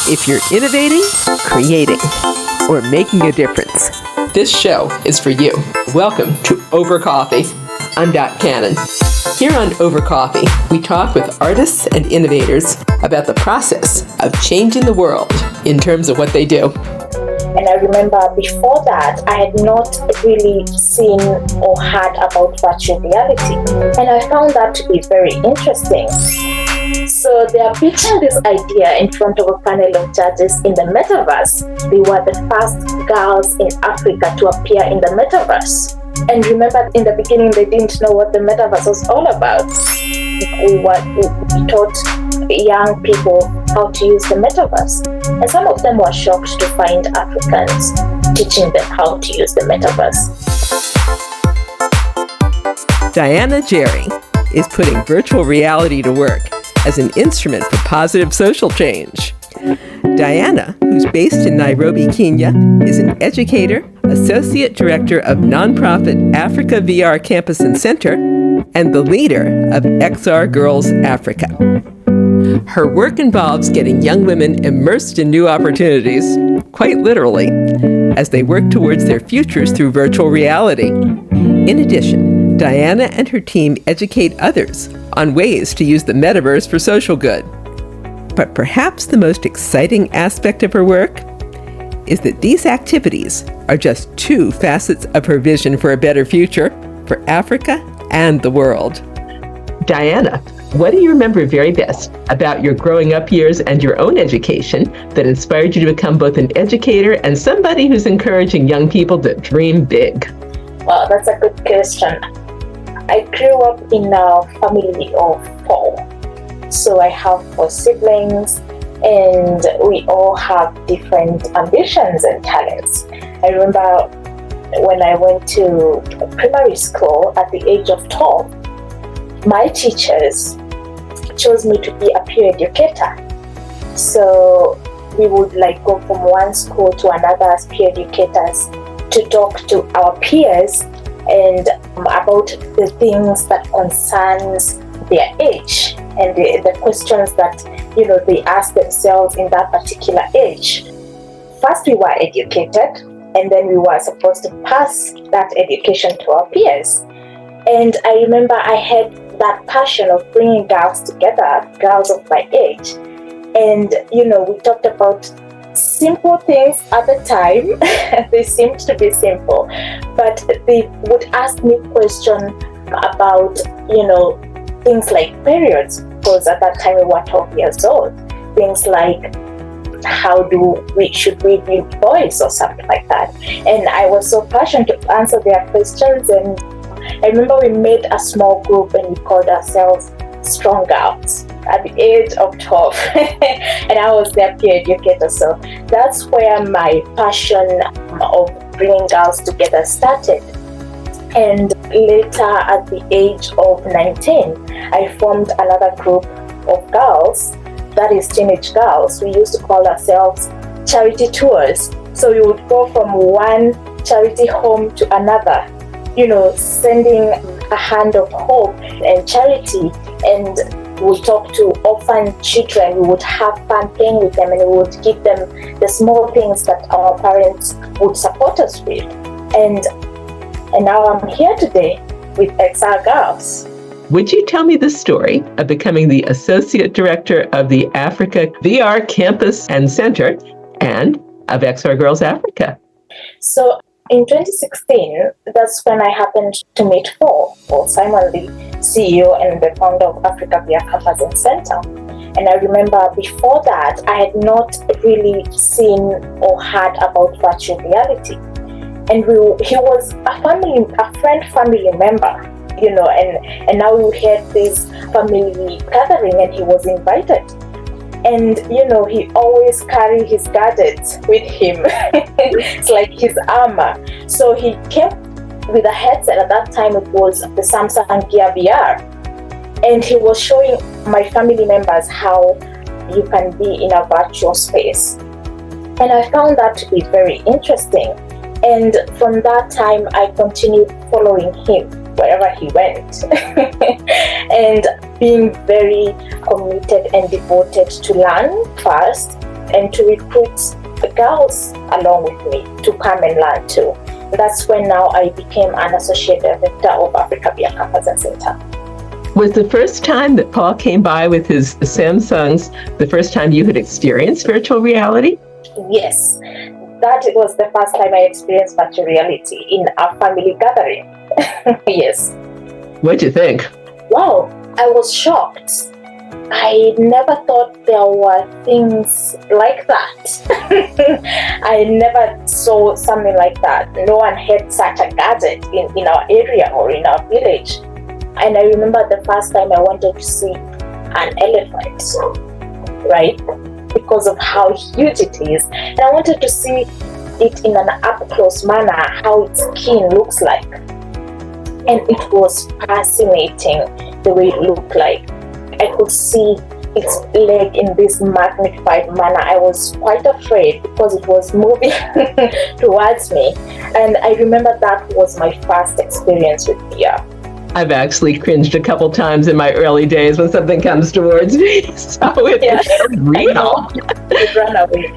If you're innovating, creating, or making a difference, this show is for you. Welcome to Over Coffee. I'm Dot Cannon. Here on Over Coffee, we talk with artists and innovators about the process of changing the world in terms of what they do. And I remember before that, I had not really seen or heard about virtual reality. And I found that to be very interesting. So they are pitching this idea in front of a panel of judges in the metaverse. They were the first girls in Africa to appear in the metaverse. And remember, in the beginning, they didn't know what the metaverse was all about. We taught young people how to use the metaverse. And some of them were shocked to find Africans teaching them how to use the metaverse. Diana Njeri is putting virtual reality to work as an instrument for positive social change. Diana, who's based in Nairobi, Kenya, is an educator, associate director of nonprofit Africa VR Campus and Center, and the leader of XR Girls Africa. Her work involves getting young women immersed in new opportunities, quite literally, as they work towards their futures through virtual reality. In addition, Diana and her team educate others on ways to use the metaverse for social good. But perhaps the most exciting aspect of her work is that these activities are just two facets of her vision for a better future for Africa and the world. Diana, what do you remember very best about your growing up years and your own education that inspired you to become both an educator and somebody who's encouraging young people to dream big? Well, that's a good question. I grew up in a family of 4. So I have 4 siblings, and we all have different ambitions and talents. I remember when I went to primary school at the age of 12, my teachers chose me to be a peer educator. So we would go from one school to another as peer educators to talk to our peers and about the things that concerns their age and the questions that they ask themselves in that particular age. First we were educated, and then we were supposed to pass that education to our peers. And I remember I had that passion of bringing girls together, girls of my age. And we talked about simple things at the time. They seemed to be simple, but they would ask me questions about things like periods, because at that time we were 12 years old. Things like should we be boys or something like that. And I was so passionate to answer their questions. And I remember we made a small group and we called ourselves Strong Girls at the age of 12. And I was their peer educator. So that's where my passion of bringing girls together started. And later, at the age of 19, I formed another group of girls, that is teenage girls. We used to call ourselves charity tours. So we would go from one charity home to another, sending a hand of hope and charity. And we talk to orphan children. We would have fun playing with them, and we would give them the small things that our parents would support us with. And now I'm here today with XR Girls. Would you tell me the story of becoming the Associate Director of the Africa VR Campus and Center and of XR Girls Africa? So in 2016, that's when I happened to meet Simon, the CEO and the founder of Africa VR Campus and Center. And I remember before that, I had not really seen or heard about virtual reality. And he was a family member, and now we had this family gathering and he was invited. And, he always carried his gadgets with him. It's like his armor. So he came with a headset. At that time, it was the Samsung Gear VR. And he was showing my family members how you can be in a virtual space. And I found that to be very interesting. And from that time, I continued following him wherever he went and being very committed and devoted to learn first and to recruit the girls along with me to come and learn too. That's when now I became an associate director of Africa via Campus and Center. Was the first time that Paul came by with his Samsungs the first time you had experienced virtual reality? Yes, that was the first time I experienced virtual reality in a family gathering. Yes. What'd you think? Wow, I was shocked. I never thought there were things like that. I never saw something like that. No one had such a gadget in our area or in our village. And I remember the first time I wanted to see an elephant, right? Because of how huge it is. And I wanted to see it in an up-close manner, how its skin looks like. And it was fascinating the way it looked like. I could see its leg in this magnified manner. I was quite afraid because it was moving towards me. And I remember that was my first experience with VR. I've actually cringed a couple times in my early days when something comes towards me. So it's real. It ran away.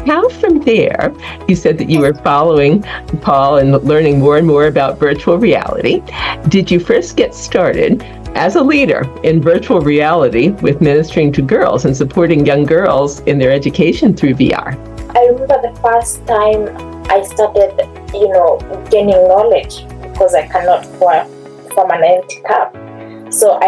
How from there, you said that you were following Paul and learning more and more about virtual reality. Did you first get started as a leader in virtual reality with ministering to girls and supporting young girls in their education through VR? I remember the first time I started, gaining knowledge because I cannot pour from an empty cup. So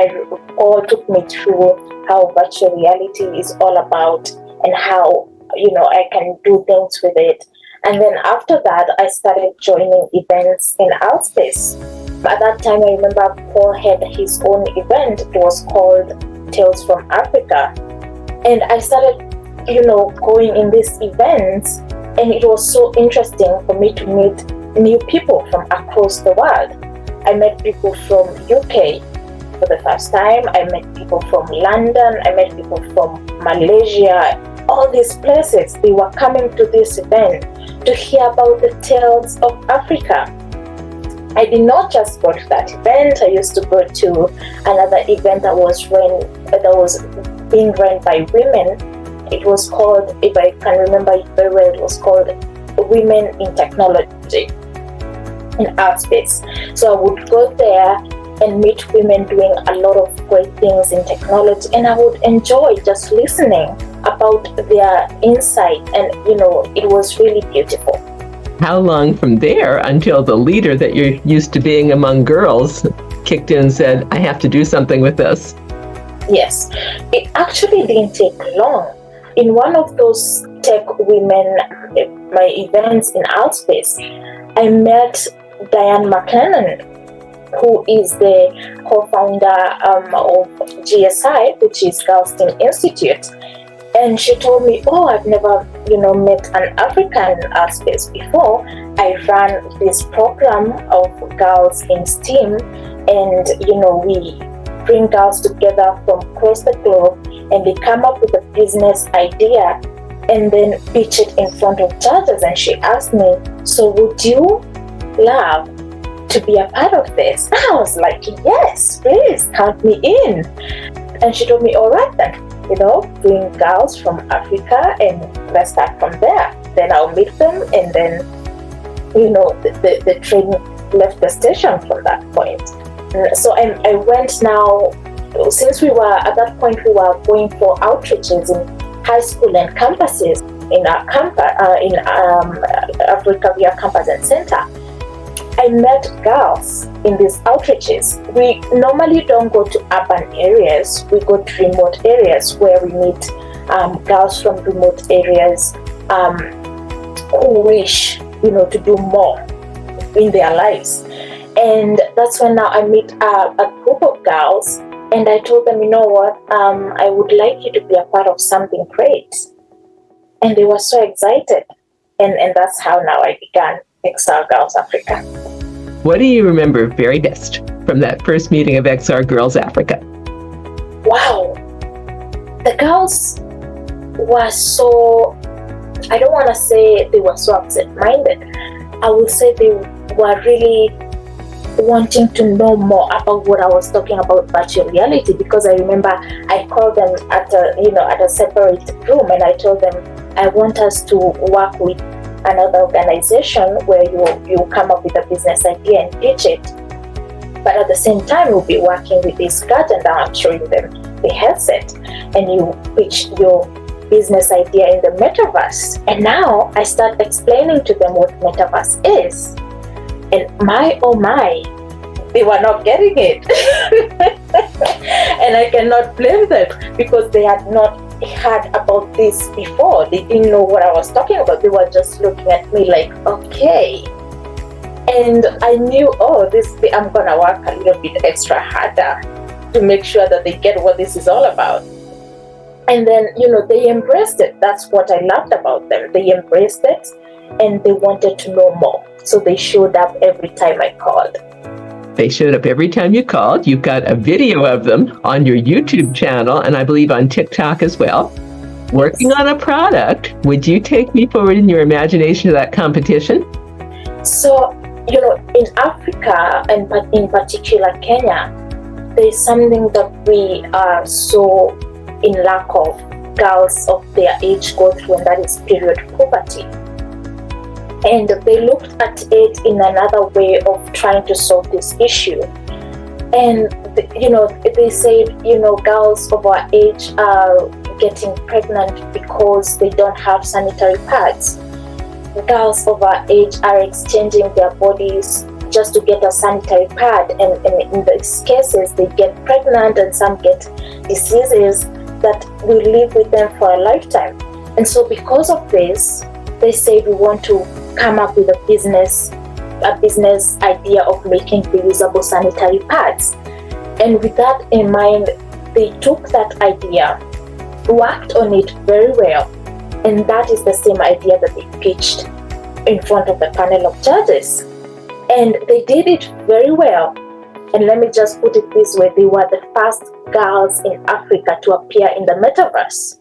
Paul took me through how virtual reality is all about and how I can do things with it. And then after that, I started joining events in Outspace. At that time, I remember Paul had his own event. It was called Tales from Africa. And I started, going in these events. And it was so interesting for me to meet new people from across the world. I met people from UK for the first time. I met people from London. I met people from Malaysia. All these places, they were coming to this event to hear about the tales of Africa. I did not just go to that event. I used to go to another event that was being run by women. It was called, if I can remember it very well, it was called Women in Technology in Outspace. So I would go there and meet women doing a lot of great things in technology, and I would enjoy just listening about their insight, and it was really beautiful. How long from there until the leader that you're used to being among girls kicked in and said, I have to do something with this? Yes, it actually didn't take long. In one of those tech women, my events in Outspace, I met Diana Njeri, who is the co-founder of GSI, which is Girls STEM Institute. And she told me, I've never, met an African space before. I ran this program of girls in STEM, and, we bring girls together from across the globe, and they come up with a business idea and then pitch it in front of judges. And she asked me, so would you love to be a part of this? And I was like, yes, please count me in. And she told me, all right then, bring girls from Africa and let's start from there. Then I'll meet them, and then, the train left the station from that point. So I went now, since we were, at that point, we were going for outreaches in high school and campuses in our campus, in Africa via Campus and Center. I met girls in these outreaches. We normally don't go to urban areas. We go to remote areas where we meet girls from remote areas who wish, to do more in their lives. And that's when now I meet a group of girls, and I told them, I would like you to be a part of something great. And they were so excited. And that's how now I began XR Girls Africa. What do you remember very best from that first meeting of XR Girls Africa? Wow. The girls were so, I don't want to say they were so absent-minded. I would say they were really wanting to know more about what I was talking about virtual reality, because I remember I called them at a separate room, and I told them I want us to work with another organization where you come up with a business idea and pitch it, but at the same time we'll be working with this garden that I'm showing them the headset, and you pitch your business idea in the metaverse. And now I start explaining to them what metaverse is, and my oh my, they were not getting it. And I cannot blame them, because they had not heard about this before. They didn't know what I was talking about. They were just looking at me like, okay. And I knew, I'm gonna work a little bit extra harder to make sure that they get what this is all about. And then, they embraced it. That's what I loved about them. They embraced it, and they wanted to know more. So they showed up every time I called. They showed up every time you called. You've got a video of them on your YouTube channel, and I believe on TikTok as well, working on a product. Would you take me forward in your imagination of that competition? So, in Africa, and in particular Kenya, there's something that we are so in lack of. Girls of their age go through, and that is period poverty. And they looked at it in another way of trying to solve this issue. And, they said, girls of our age are getting pregnant because they don't have sanitary pads. Girls of our age are exchanging their bodies just to get a sanitary pad. And in these cases, they get pregnant, and some get diseases that will live with them for a lifetime. And so because of this, they said we want to come up with a business idea of making reusable sanitary pads. And with that in mind, they took that idea, worked on it very well, and that is the same idea that they pitched in front of the panel of judges. And they did it very well. And let me just put it this way, they were the first girls in Africa to appear in the metaverse.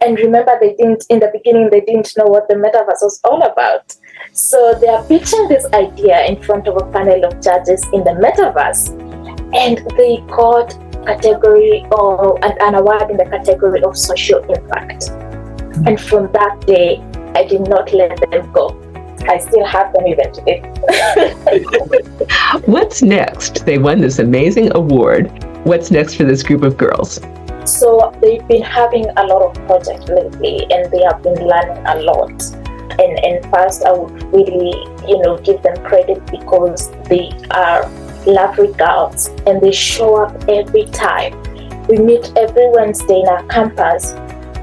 And remember, in the beginning, they didn't know what the metaverse was all about. So they are pitching this idea in front of a panel of judges in the metaverse, and they got an award in the category of social impact. And from that day, I did not let them go. I still have them even today. What's next? They won this amazing award. What's next for this group of girls? So they've been having a lot of projects lately, and they have been learning a lot. And first, I would really, give them credit, because they are lovely girls, and they show up every time. We meet every Wednesday in our campus,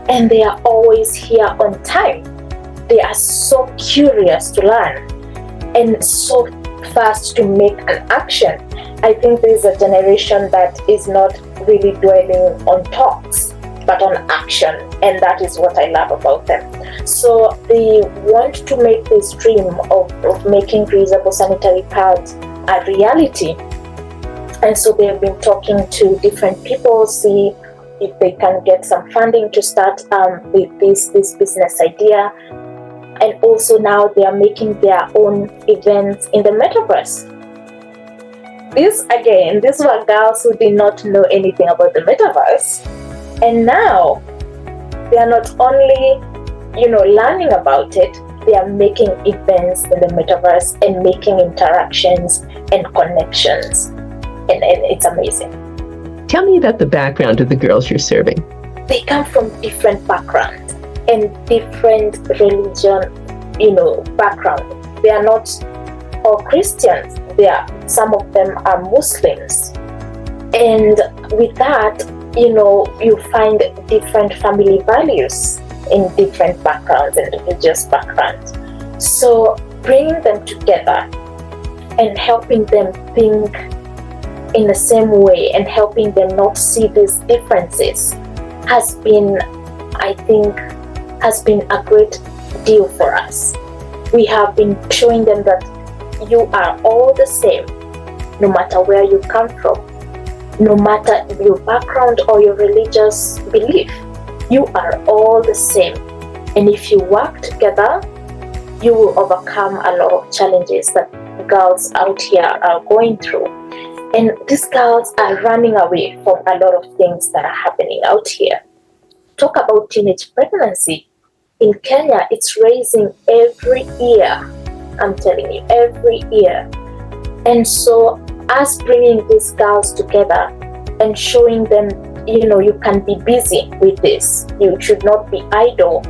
and they are always here on time. They are so curious to learn, and so fast to make an action. I think there is a generation that is not really dwelling on talks, but on action, and that is what I love about them. So they want to make this dream of making reusable sanitary pads a reality. And so they've been talking to different people, see if they can get some funding to start with this business idea. And also now they are making their own events in the metaverse. These were girls who did not know anything about the metaverse. And now they are not only, learning about it, they are making events in the metaverse and making interactions and connections. And it's amazing. Tell me about the background of the girls you're serving. They come from different backgrounds and different religion, background. They are not all Christians. Some of them are Muslims. And with that, you find different family values in different backgrounds and religious backgrounds. So bringing them together and helping them think in the same way and helping them not see these differences has been a great deal for us. We have been showing them that you are all the same, no matter where you come from, no matter your background or your religious belief. You are all the same. And if you work together, you will overcome a lot of challenges that girls out here are going through. And these girls are running away from a lot of things that are happening out here. Talk about teenage pregnancy. In Kenya, it's raising every year. I'm telling you, every year. And so us bringing these girls together and showing them, you can be busy with this. You should not be idle.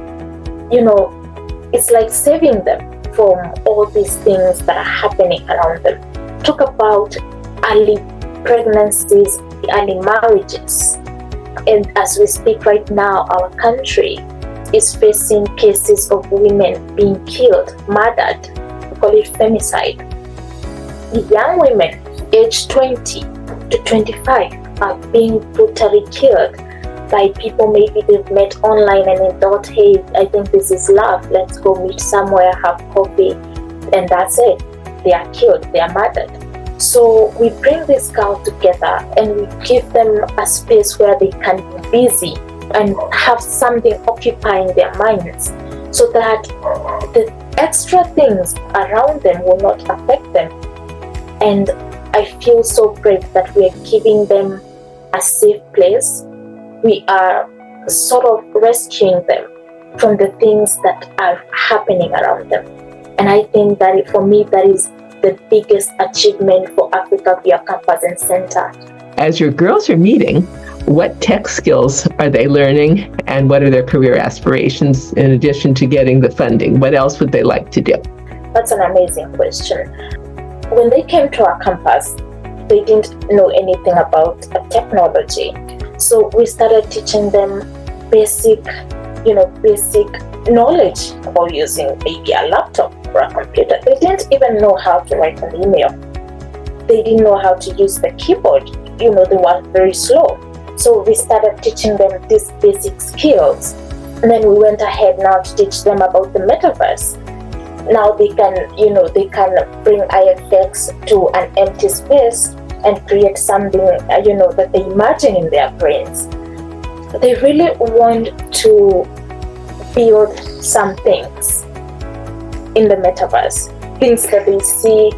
It's like saving them from all these things that are happening around them. Talk about early pregnancies, early marriages. And as we speak right now, our country is facing cases of women being killed, murdered. We call it femicide. Young women aged 20 to 25 are being brutally killed by people maybe they've met online and they thought, hey, I think this is love. Let's go meet somewhere, have coffee, and that's it. They are killed, they are murdered. So we bring these girls together and we give them a space where they can be busy and have something occupying their minds so that the extra things around them will not affect them. And I feel so great that we are giving them a safe place. We are sort of rescuing them from the things that are happening around them. And I think that for me, that is the biggest achievement for Africa via Campus and Center. As your girls are meeting, what tech skills are they learning and what are their career aspirations in addition to getting the funding? What else would they like to do? That's an amazing question. When they came to our campus, they didn't know anything about technology. So we started teaching them basic knowledge about using maybe a laptop or a computer. They didn't even know how to write an email. They didn't know how to use the keyboard. They were very slow. So we started teaching them these basic skills. And then we went ahead now to teach them about the metaverse. Now they can bring IFX to an empty space and create something, that they imagine in their brains. They really want to build some things in the metaverse, things that they see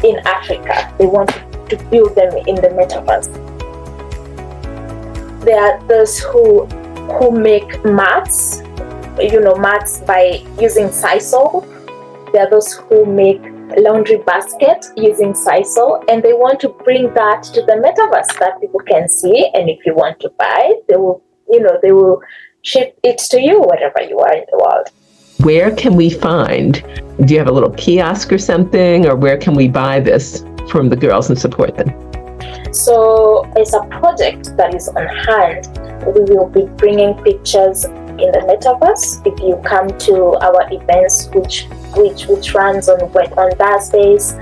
in Africa. They want to build them in the metaverse. There are those who make mats, mats by using sisal. There are those who make laundry basket using sisal, and they want to bring that to the metaverse that people can see. And if you want to buy, they will ship it to you wherever you are in the world. Where can we find? Do you have a little kiosk or something, or where can we buy this from the girls and support them? So it's a project that is on hand. We will be bringing pictures in the metaverse. If you come to our events, which runs on Thursdays,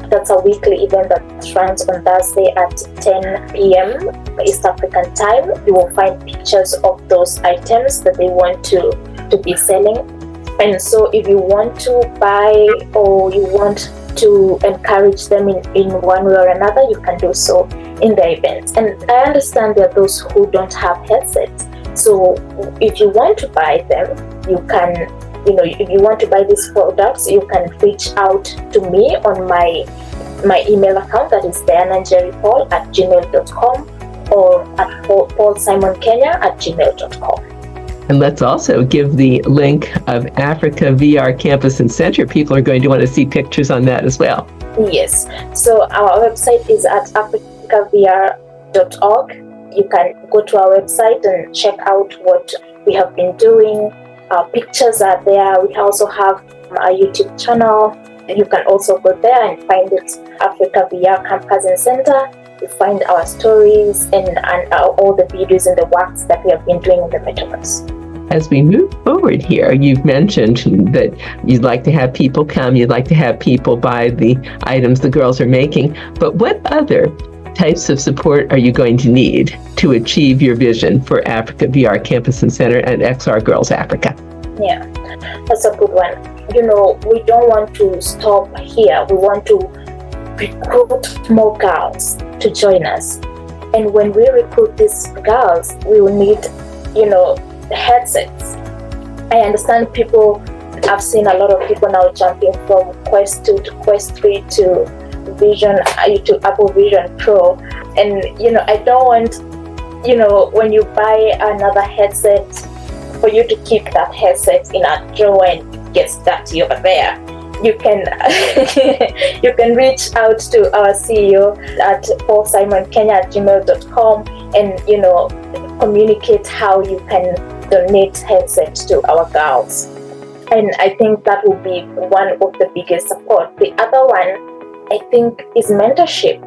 that's a weekly event that runs on Thursday at 10 p.m. East African time. You will find pictures of those items that they want to be selling. And so if you want to buy or you want to encourage them in one way or another, you can do so in the events. And I understand there are those who don't have headsets. So if you want to buy them, you can, if you want to buy these products, you can reach out to me on my email account, that is diananjeripaul@gmail.com or at paulsimonkenya@gmail.com. And let's also give the link of Africa VR Campus and Center. People are going to want to see pictures on that as well. Yes. So our website is at africavr.org. You can go to our website and check out what we have been doing. Our pictures are there. We also have our YouTube channel. You can also go there and find it, Africa VR Campus and Center. You find our stories and all the videos and the works that we have been doing in the metaverse. As we move forward here, you've mentioned that you'd like to have people come, you'd like to have people buy the items the girls are making, but what other types of support are you going to need to achieve your vision for Africa VR Campus and Center and XR Girls Africa? Yeah, that's a good one. We don't want to stop here. We want to recruit more girls to join us. And when we recruit these girls, we will need, headsets. I understand people I've seen a lot of people now jumping from Quest 2 to Quest 3 to Vision to Apple Vision Pro. And I don't want, when you buy another headset, for you to keep that headset in a drawer and it gets dirty over there. You can you can reach out to our CEO at paulsimonkenya@gmail.com and communicate how you can donate headsets to our girls. And I think that will be one of the biggest support. The other one, I think, is mentorship.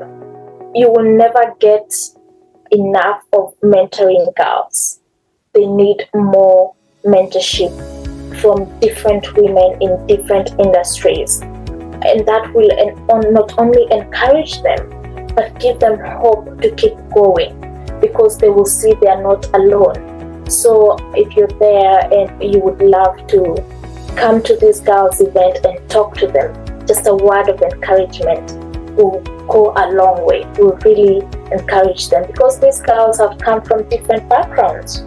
You will never get enough of mentoring girls. They need more mentorship from different women in different industries. And that will not only encourage them, but give them hope to keep going, because they will see they are not alone. So if you're there and you would love to come to this girls' event and talk to them, just a word of encouragement will go a long way, will really encourage them, because these girls have come from different backgrounds.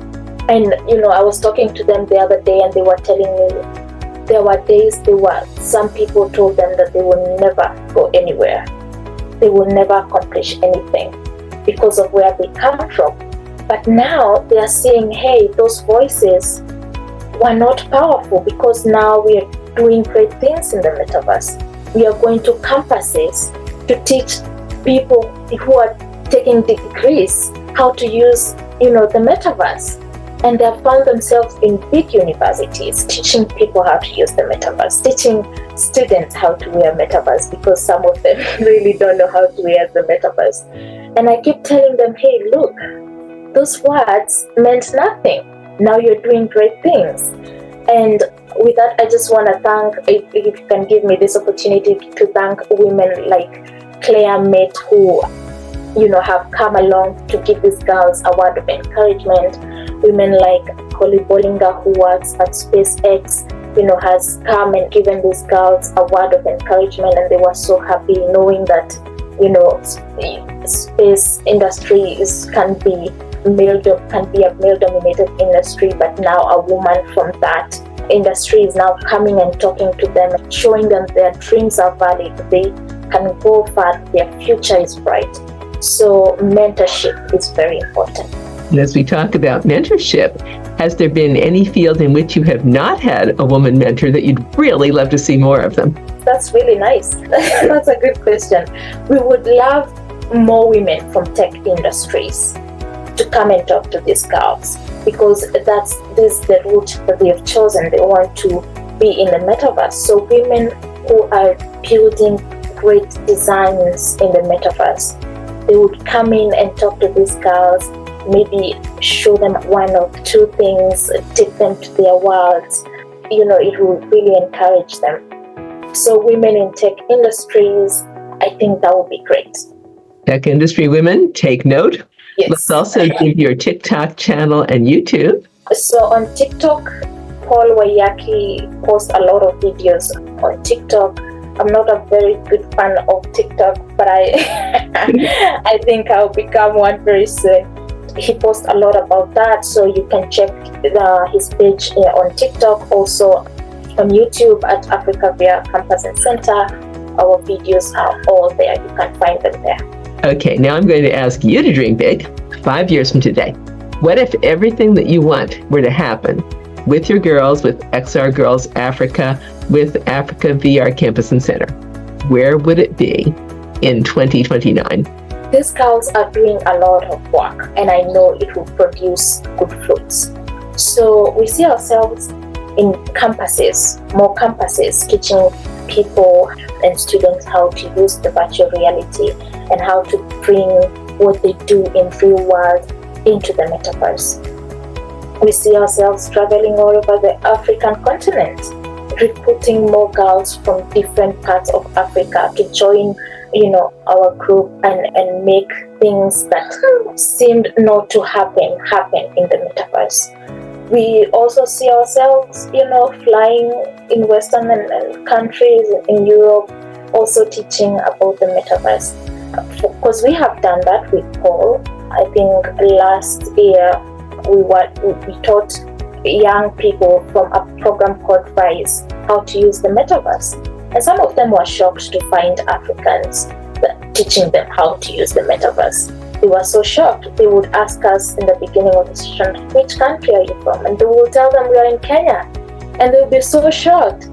And I was talking to them the other day and they were telling me there were days some people told them that they will never go anywhere. They will never accomplish anything because of where they come from. But now they are saying, hey, those voices were not powerful, because now we are doing great things in the metaverse. We are going to campuses to teach people who are taking degrees how to use, the metaverse. And they have found themselves in big universities teaching people how to use the metaverse, teaching students how to wear metaverse, because some of them really don't know how to wear the metaverse. And I keep telling them, hey, look, those words meant nothing. Now you're doing great things. And with that, I just want to thank, if you can give me this opportunity to thank women like Claire Mate, who have come along to give these girls a word of encouragement. Women like Holly Bollinger, who works at SpaceX, has come and given these girls a word of encouragement, and they were so happy knowing that, space industry can be a male-dominated industry, but now a woman from that industry is now coming and talking to them, showing them their dreams are valid, they can go far, their future is bright. So mentorship is very important. And as we talk about mentorship, has there been any field in which you have not had a woman mentor that you'd really love to see more of them? That's really nice. That's a good question. We would love more women from tech industries to come and talk to these girls, because this is the route that they have chosen. They want to be in the metaverse. So women who are building great designs in the metaverse, they would come in and talk to these girls, maybe show them one or two things, take them to their worlds. It will really encourage them. So women in tech industries, I think that would be great. Tech industry women, take note. Yes. Let's also give your TikTok channel and YouTube. So on TikTok, Paul Wayaki posts a lot of videos on TikTok. I'm not a very good fan of TikTok, but I think I'll become one very soon. He posts a lot about that, so you can check his page on TikTok, also on YouTube at Africa via Campus and Center. Our videos are all there. You can find them there. Okay, now I'm going to ask you to dream big 5 years from today. What if everything that you want were to happen with your girls, with XR Girls Africa, with Africa VR Campus and Center? Where would it be in 2029? These girls are doing a lot of work, and I know it will produce good fruits. So we see ourselves in campuses, more campuses, teaching people and students how to use the virtual reality and how to bring what they do in real world into the metaverse. We see ourselves traveling all over the African continent, recruiting more girls from different parts of Africa to join, our group and make things that seemed not to happen in the metaverse. We also see ourselves, flying in Western countries in Europe, also teaching about the metaverse. Because we have done that with Paul. I think last year we taught young people from a program called RISE how to use the metaverse. And some of them were shocked to find Africans teaching them how to use the metaverse. They were so shocked. They would ask us in the beginning of the session, which country are you from? And they will tell them we are in Kenya. And they'll be so shocked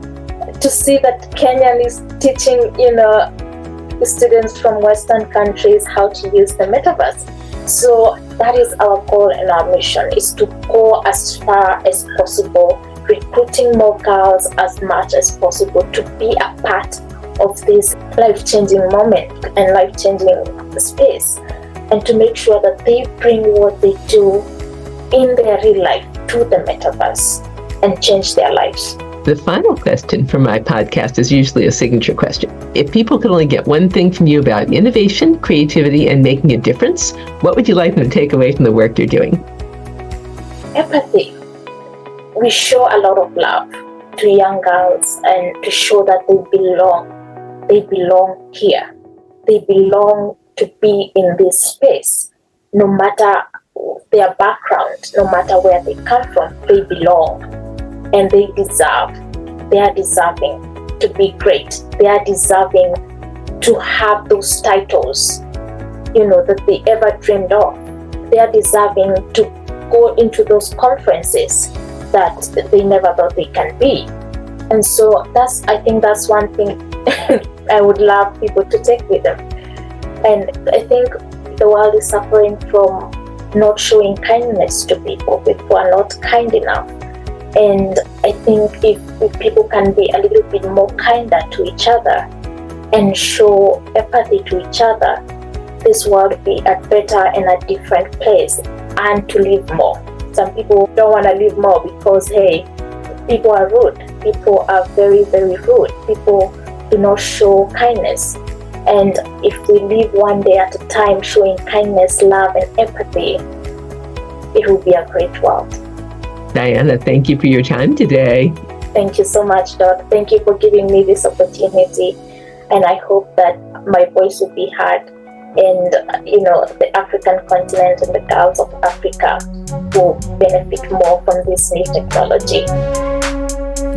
to see that Kenyan is teaching, the students from Western countries how to use the metaverse. So that is our goal and our mission, is to go as far as possible, recruiting more girls as much as possible to be a part of this life-changing moment and life-changing space, and to make sure that they bring what they do in their real life to the metaverse and change their lives. The final question for my podcast is usually a signature question. If people could only get one thing from you about innovation, creativity, and making a difference, what would you like them to take away from the work you're doing? Empathy. We show a lot of love to young girls and to show that they belong. They belong here. They belong to be in this space. No matter their background, no matter where they come from, they belong. And they are deserving to be great. They are deserving to have those titles, that they ever dreamed of. They are deserving to go into those conferences that they never thought they can be. And so I think that's one thing I would love people to take with them. And I think the world is suffering from not showing kindness to people. People are not kind enough. And I think if people can be a little bit more kinder to each other and show empathy to each other, this world will be a better and a different place, and to live more. Some people don't want to live more because, hey, people are rude. People are very, very rude. People do not show kindness. And if we live one day at a time showing kindness, love, and empathy, it will be a great world. Diana, thank you for your time today. Thank you so much, Doc. Thank you for giving me this opportunity. And I hope that my voice will be heard, and the African continent and the girls of Africa will benefit more from this new technology.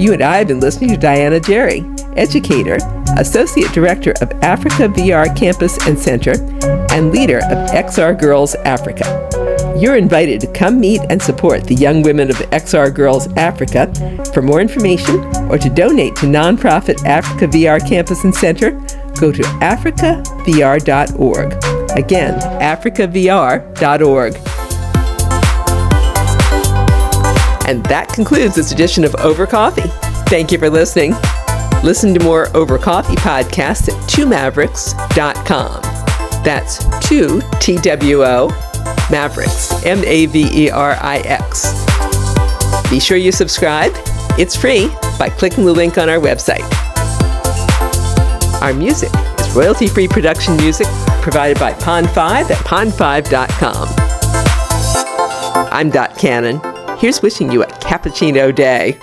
You and I have been listening to Diana Njeri, educator, Associate Director of Africa VR Campus and Center, and leader of XR Girls Africa. You're invited to come meet and support the young women of XR Girls Africa. For more information or to donate to nonprofit Africa VR Campus and Center, go to africavr.org. Again, africavr.org. And that concludes this edition of Over Coffee. Thank you for listening. Listen to more Over Coffee podcasts at 2mavericks.com. That's 2TWO Mavericks, Maverix. Be sure you subscribe. It's free by clicking the link on our website. Our music is royalty-free production music provided by Pond5 at pond5.com. I'm Dot Cannon. Here's wishing you a cappuccino day.